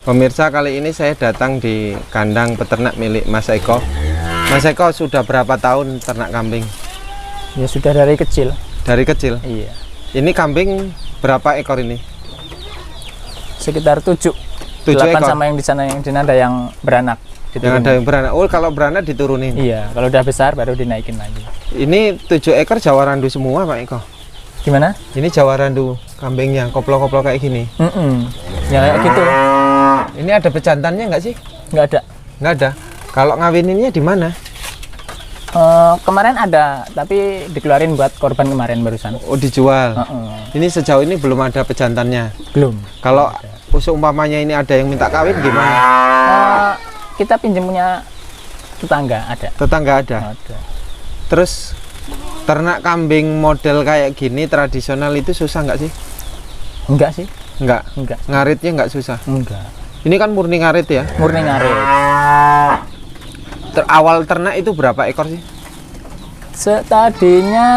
Pemirsa, kali ini saya datang di kandang peternak milik Mas Eko. Mas Eko sudah berapa tahun ternak kambing? Ya sudah dari kecil. Dari kecil? Iya. Ini kambing berapa ekor ini? Sekitar 7 ekor? Sama yang di sana yang ada yang beranak. Yang ada yang beranak. Oh, kalau beranak diturunin? Iya, kalau udah besar baru dinaikin lagi. Ini 7 ekor Jawa Randu semua, Pak Eko? Gimana? Ini Jawa Randu kambingnya, koplo-koplo kayak gini? Ya kayak gitu. Ini ada bejantannya nggak sih? Nggak ada. Nggak ada. Kalau ngawininnya di mana? Kemarin ada, tapi dikeluarin buat korban kemarin barusan. Oh, dijual. Ini sejauh ini belum ada pejantannya. Belum. Kalau seumpamanya ini ada yang minta kawin gimana? Kita pinjam punya tetangga ada. Tetangga ada. Ada. Terus ternak kambing model kayak gini tradisional itu susah nggak sih? Enggak sih. Enggak. Enggak. Ngaritnya nggak susah. Enggak. Ini kan murni ngarit ya? Murni ngarit. Awal ternak itu berapa ekor sih? Tadinya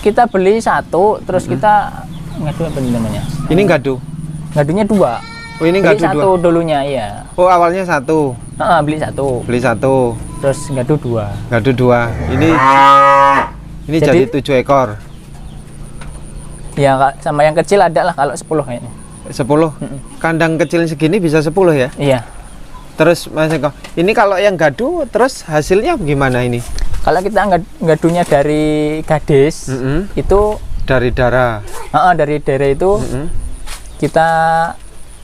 kita beli 1, terus kita ngadu apa namanya? Ini ngadu? Ngadunya 2. Oh, ini beli ngadu 1 dulunya, iya. Oh, awalnya 1. Beli 1. Beli 1. Terus ngadu 2. Ngadu 2. Ini jadi 7 ekor. Ya, sama yang kecil ada lah, kalau 10 kayaknya. 10? Kandang kecil segini bisa 10 ya? Iya. Terus Mas Eko, ini kalau yang gadu terus hasilnya gimana ini? Kalau kita ngadunya dari gadis, itu dari darah. Dari darah itu kita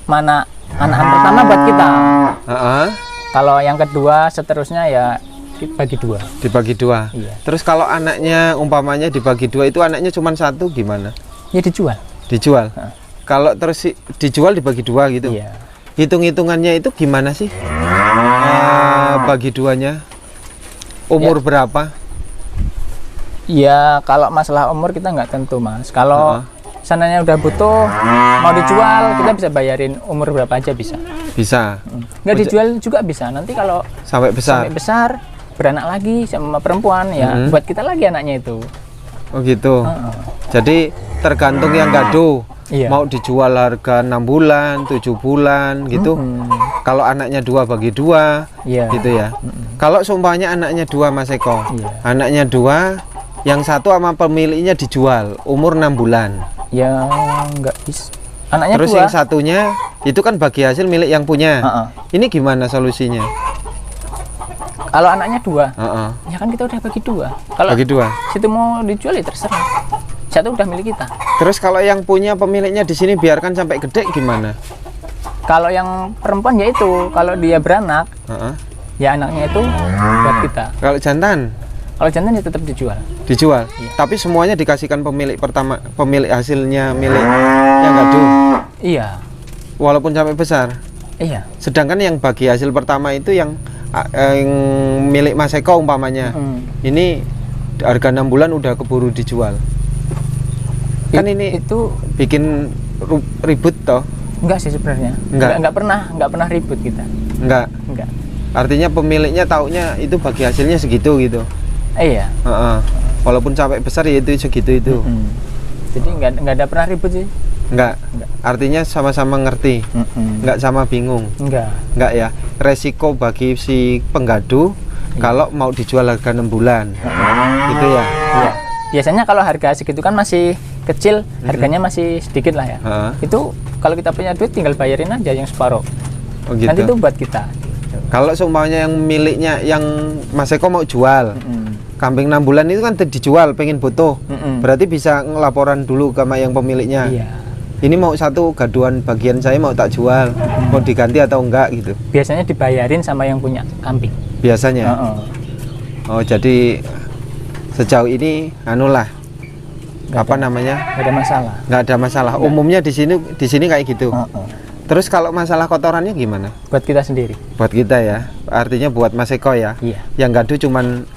mana anakan pertama buat kita. Kalau yang kedua seterusnya ya dibagi 2. Dibagi 2. Iya. Terus kalau anaknya umpamanya dibagi 2 itu anaknya cuma 1 gimana? Ya dijual. Dijual. Kalau terus dijual dibagi 2 gitu. Iya. Hitung-hitungannya itu gimana sih? Bagi 2-nya umur berapa? Ya kalau masalah umur kita nggak tentu, Mas. Kalau sananya udah butuh mau dijual, kita bisa bayarin umur berapa aja bisa. Bisa. Nggak dijual juga bisa. Nanti kalau sampai besar beranak lagi sama perempuan ya buat kita lagi anaknya itu. Oh gitu. Jadi tergantung yang gado. Iya. Mau dijual harga 6 bulan, 7 bulan gitu. Kalau anaknya 2 bagi 2, gitu ya. Kalau seumpamanya anaknya 2 Mas Eko, anaknya 2, yang 1 sama pemiliknya dijual umur 6 bulan. Ya nggak bisa. Anaknya terus 2. Yang satunya itu kan bagi hasil milik yang punya. Ini gimana solusinya? Kalau anaknya 2, ya kan kita udah bagi 2. Kalau bagi 2, situ mau dijual ya terserah. 1 udah milik kita. Terus kalau yang punya pemiliknya di sini biarkan sampai gede gimana? Kalau yang perempuan ya itu, kalau dia beranak, ya anaknya itu buat kita. Kalau jantan? Kalau jantan ya tetap dijual. Dijual? Iya. Tapi semuanya dikasihkan pemilik pertama, pemilik hasilnya milik yang gadu? Iya. Walaupun sampai besar? Iya. Sedangkan yang bagi hasil pertama itu yang milik Mas Eko umpamanya, ini harga 6 bulan udah keburu dijual. Kan ini itu bikin ribut toh? Enggak sih sebenarnya. Enggak pernah ribut kita. Enggak. Artinya pemiliknya taunya itu bagi hasilnya segitu gitu. Iya. Walaupun sampai besar ya itu segitu itu. Jadi enggak ada pernah ribut sih. Enggak. Artinya sama-sama ngerti. Enggak sama bingung. Enggak ya. Resiko bagi si penggadu kalau mau dijual harga 6 bulan. Gitu ya. Iya. Biasanya kalau harga segitu kan masih kecil, harganya masih sedikit lah ya. Itu kalau kita punya duit tinggal bayarin aja yang separuh. Oh, gitu. Nanti itu buat kita. Kalau seumpamanya yang miliknya yang Mas Eko mau jual, kambing 6 bulan itu kan dijual, pengen butuh. Berarti bisa ngelaporan dulu sama yang pemiliknya. Iya. Ini mau 1 gaduan bagian saya mau tak jual, mau diganti atau enggak gitu. Biasanya dibayarin sama yang punya kambing. Biasanya. Oh, jadi sejauh ini anulah apa namanya? Nggak ada masalah. Nggak ada masalah. Umumnya di sini kayak gitu. Terus kalau masalah kotorannya gimana? Buat kita sendiri. Buat kita ya. Artinya buat Mas Eko ya. Iya. Yang gadu cuman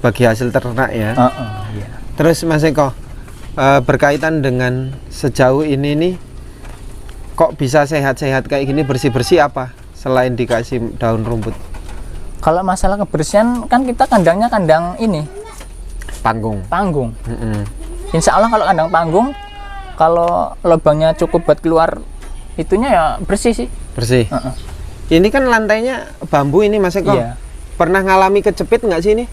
bagi hasil ternak ya. Iya. Terus Mas Eko, berkaitan dengan sejauh ini nih, kok bisa sehat-sehat kayak gini, bersih-bersih apa selain dikasih daun rumput? Kalau masalah kebersihan kan kita kandangnya kandang ini. Panggung. Insya Allah kalau kandang panggung, kalau lubangnya cukup buat keluar itunya ya bersih sih. Bersih. Ini kan lantainya bambu ini Mas Eko. Iya. Pernah ngalami kejepit nggak sih ini?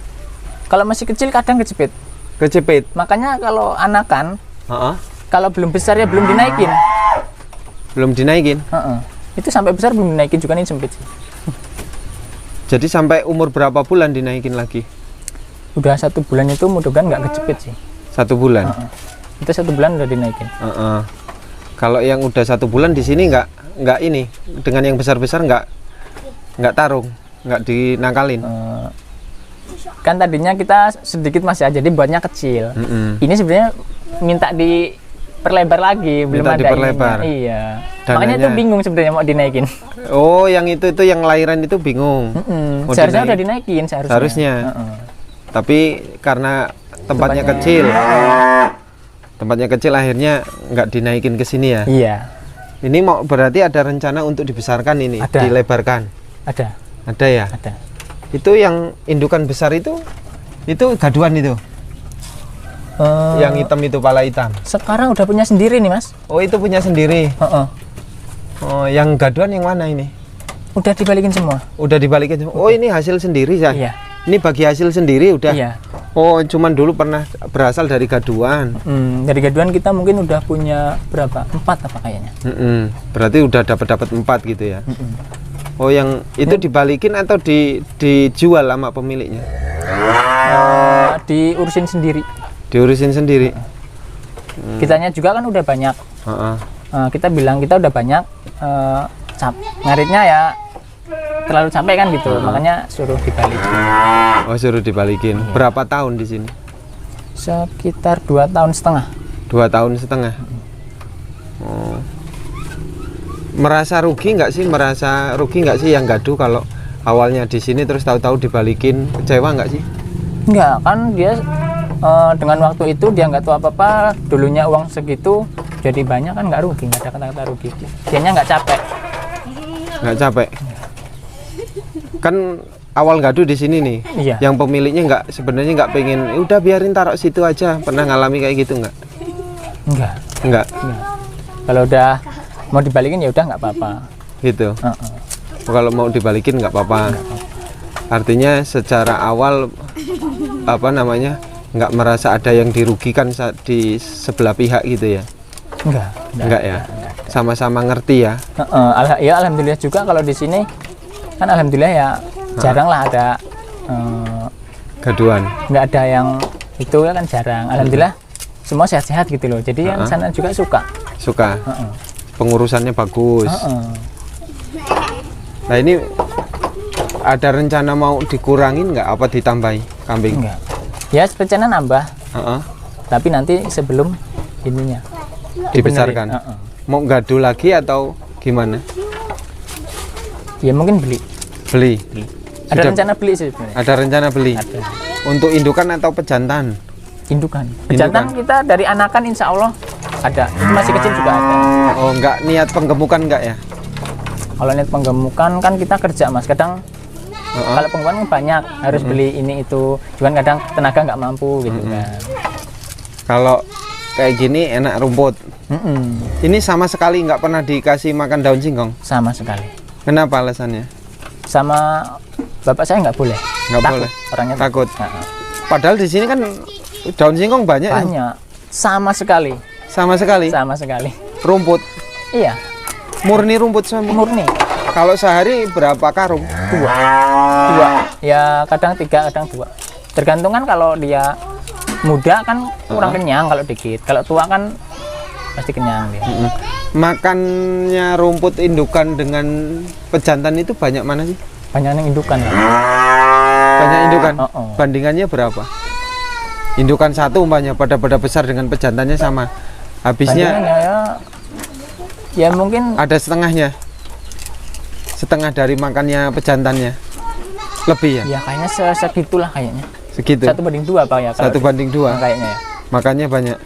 Kalau masih kecil kadang kejepit. Kejepit. Makanya kalau anakan, kalau belum besar ya belum dinaikin. Belum dinaikin? Itu sampai besar belum dinaikin juga, ini sempit sih. Jadi sampai umur berapa bulan dinaikin lagi? Udah 1 bulan itu mudah-mudahan nggak kejepit sih. 1 bulan? Itu 1 bulan udah dinaikin. Kalau yang udah 1 bulan di sini nggak ini, dengan yang besar-besar nggak tarung, nggak dinakalin. Kan tadinya kita sedikit masih aja, jadi buatnya kecil. Ini sebenarnya minta diperlebar lagi, belum ada diperlebar. Iya. Dananya... Makanya itu bingung sebenarnya mau dinaikin. Oh, yang itu yang lahiran itu bingung. Seharusnya udah dinaikin seharusnya. Tapi karena tempatnya kecil akhirnya nggak dinaikin ke sini ya. Iya. Ini mau berarti ada rencana untuk dibesarkan ini, dilebarkan. Ada ya. Ada. Itu yang indukan besar itu gaduan itu. Yang hitam itu, pala hitam. Sekarang udah punya sendiri nih Mas. Oh, itu punya sendiri. Oh, yang gaduan yang mana ini? Udah dibalikin semua. Udah dibalikin semua. Oh, ini hasil sendiri ya? Iya. Ini bagi hasil sendiri udah. Iya. Oh, cuman dulu pernah berasal dari gaduan. Dari gaduan kita mungkin udah punya berapa? 4 apa kayaknya. Berarti udah dapat 4 gitu ya. Oh, yang itu dibalikin atau dijual sama pemiliknya? Diurusin sendiri. Diurusin sendiri. Kitanya juga kan udah banyak. Kita bilang kita udah banyak, ngaritnya ya terlalu capek kan gitu, makanya suruh dibalikin. Oh, suruh dibalikin. Iya. Berapa tahun di sini? Sekitar 2,5 tahun. 2,5 tahun. Oh. Merasa rugi nggak sih yang gaduh kalau awalnya di sini terus tahu-tahu dibalikin, kecewa nggak sih? Enggak, kan dia dengan waktu itu dia nggak tahu apa-apa, dulunya uang segitu jadi banyak, kan nggak rugi, nggak ada kata-kata rugi. Dianya nggak capek. Nggak capek. Kan awal gaduh di sini nih. Iya. Yang pemiliknya sebenarnya nggak pengen, udah biarin taruh situ aja. Pernah ngalami kayak gitu nggak? Enggak. Kalau udah mau dibalikin ya udah nggak apa-apa. Gitu. Kalau mau dibalikin nggak apa-apa. Artinya secara awal nggak merasa ada yang dirugikan di sebelah pihak gitu ya? Enggak ya. Sama-sama ngerti ya. Ya alhamdulillah juga kalau di sini kan alhamdulillah ya jarang lah ada gaduan. Nggak ada yang itu ya kan jarang. Alhamdulillah semua sehat-sehat gitu loh. Jadi yang sana juga suka. Pengurusannya bagus. Nah, ini ada rencana mau dikurangin nggak apa ditambahi kambing? Enggak. Ya rencana nambah. Tapi nanti sebelum ininya dibesarkan. Mau gaduh lagi atau gimana? Ya mungkin beli. Ada rencana beli sih sebenarnya. Ada rencana beli. Ada. Untuk indukan atau pejantan? Indukan. Pejantan kita dari anakan insya Allah ada. Masih kecil juga ada. Oh, nggak niat penggemukan nggak ya? Kalau niat penggemukan kan kita kerja Mas. Kadang kalau penggemukan banyak harus beli ini itu. Cuman kadang tenaga nggak mampu gitu kan. Kalau kayak gini enak rumput. Ini sama sekali nggak pernah dikasih makan daun singkong? Sama sekali. Kenapa alasannya? Sama bapak saya nggak boleh. Nggak boleh. Orangnya takut. Padahal di sini kan daun singkong banyak. Banyak. Sama sekali. Sama sekali. Rumput. Iya. Murni rumput semua. Murni. Kalau sehari berapa karung? 2. Ya kadang 3, kadang 2. Tergantung kan, kalau dia muda kan kurang kenyang, kalau dikit. Kalau tua kan pasti kenyang dia. Makannya rumput indukan dengan pejantan itu banyak mana sih? Banyak yang indukan. Banyak indukan. Bandingannya berapa? Indukan satu umpamanya pada besar dengan pejantannya sama. Habisnya ya mungkin ada setengahnya. Setengah dari makannya pejantannya. Lebih ya? Ya kayaknya segitulah kayaknya. Segitu. 1/2 Pak ya. 1/2 kayaknya ya. Makannya banyak.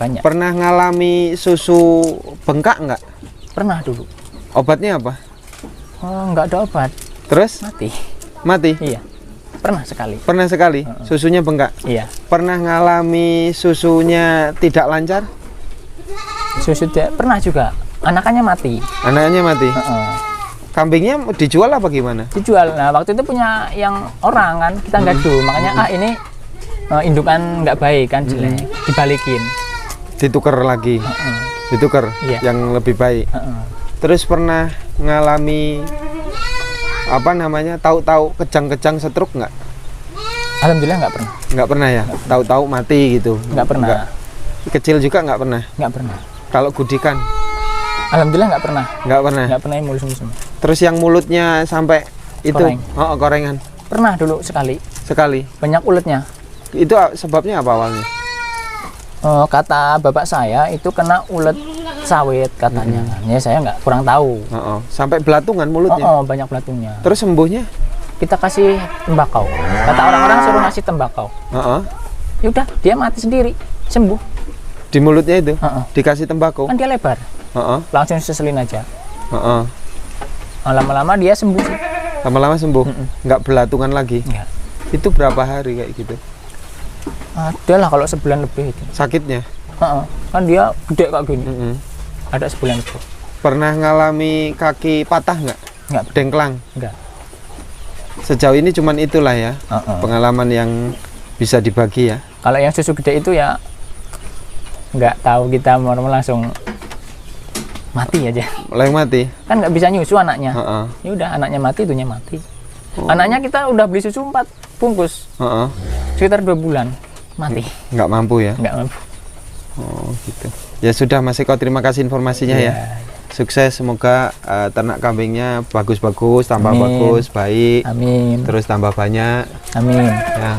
Banyak. Pernah ngalami susu bengkak nggak? Pernah dulu. Obatnya apa? Nggak ada obat. Terus? Mati? Iya. Pernah sekali. Susunya bengkak? Iya. Pernah ngalami susunya tidak lancar? Pernah juga. Anakannya mati. Kambingnya dijual apa gimana? Dijual. Nah, waktu itu punya yang orang kan, kita ngadu. Makanya ini indukan nggak baik kan, jelek. Dibalikin. Ditukar lagi. Ditukar yang lebih baik. Terus pernah ngalami apa namanya? Tahu-tahu kejang-kejang stroke nggak? Alhamdulillah nggak pernah. Nggak pernah ya? Tahu-tahu mati gitu? Nggak pernah. Nggak. Kecil juga nggak pernah? Nggak pernah. Kalau gudikan? Alhamdulillah nggak pernah. Nggak pernah? Nggak pernah mulus-mulus. Terus yang mulutnya sampai itu? Koreng. Oh, korengan? Pernah dulu sekali. Sekali? Banyak uletnya. Itu sebabnya apa awalnya? Kata bapak saya itu kena ulet sawit katanya. Ya saya nggak kurang tahu. Sampai belatungan mulutnya? Banyak belatungnya. Terus sembuhnya? Kita kasih tembakau. Kata orang-orang suruh ngasih tembakau. Ya udah, dia mati sendiri, sembuh. Di mulutnya itu? Dikasih tembakau? Kan dia lebar. Langsung seselin aja. Lama-lama dia sembuh sih. Lama-lama sembuh? Nggak belatungan lagi? Nggak. Itu berapa hari kayak gitu? Ada lah kalau sebulan lebih itu. Sakitnya? Kan dia gede kayak gini. Ada sebulan lebih. Pernah ngalami kaki patah nggak? Nggak. Dengklang? Nggak. Sejauh ini cuman itulah ya, pengalaman yang bisa dibagi ya. Kalau yang susu gede itu ya nggak tahu, kita mau langsung mati aja. Mulai mati? Kan nggak bisa nyusu anaknya. Ya udah, anaknya mati, itunya mati. Anaknya kita udah beli susu 4 bungkus. Sekitar 2 bulan mati. Nggak mampu ya? Nggak mampu. Oh gitu. Ya sudah Mas Eko, terima kasih informasinya ya. Sukses, semoga ternak kambingnya bagus-bagus, tambah bagus, baik. Amin. Terus tambah banyak. Amin. Ya.